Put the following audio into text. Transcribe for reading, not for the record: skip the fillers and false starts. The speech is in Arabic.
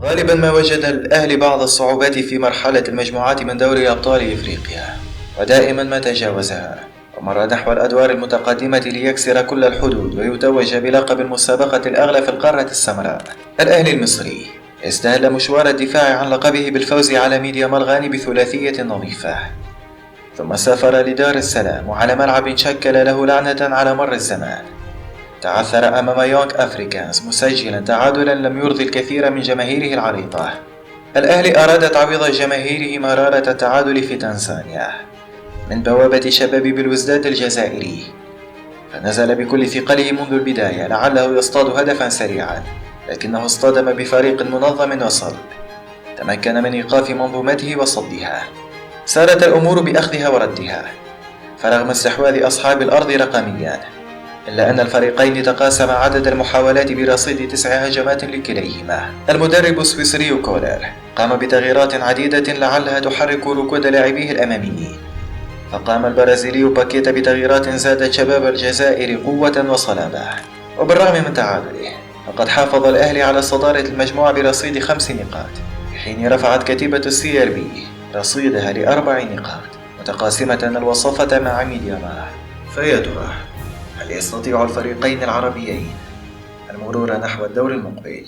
غالبا ما وجد الأهلي بعض الصعوبات في مرحلة المجموعات من دوري أبطال إفريقيا، ودائما ما تجاوزها ومر نحو الأدوار المتقدمة ليكسر كل الحدود ويتوج بلقب المسابقة الأغلى في القارة السمراء. الأهلي المصري استهل مشوار الدفاع عن لقبه بالفوز على ميديا مرغاني بثلاثية نظيفة، ثم سافر لدار السلام وعلى ملعب شكل له لعنة على مر الزمان تعثر أمام يونغ أفريكانز مسجلا تعادلا لم يرضي الكثير من جماهيره العريضة. الأهلي أراد تعويض جماهيره مرارة التعادل في تنزانيا من بوابة شباب بلوزداد الجزائري، فنزل بكل ثقله منذ البداية لعله يصطاد هدفا سريعا، لكنه اصطدم بفريق منظم وصلب تمكن من إيقاف منظومته وصدها. سارت الأمور بأخذها وردها، فرغم استحواذ أصحاب الأرض رقميا إلا أن الفريقين تقاسم عدد المحاولات برصيد 9 هجمات لكليهما. المدرب السويسري كولر قام بتغييرات عديدة لعلها تحرك ركود لاعبيه الأماميين، فقام البرازيلي باكيتا بتغييرات زادت شباب الجزائر قوة وصلابة. وبالرغم من تعادله فقد حافظ الأهلي على صدارة المجموعة برصيد 5 نقاط، في حين رفعت كتيبة CRB رصيدها ل4 نقاط متقاسمة الوصافة مع ميدياما. فيا ترى هل يستطيع الفريقين العربيين المرور نحو الدور المقبل؟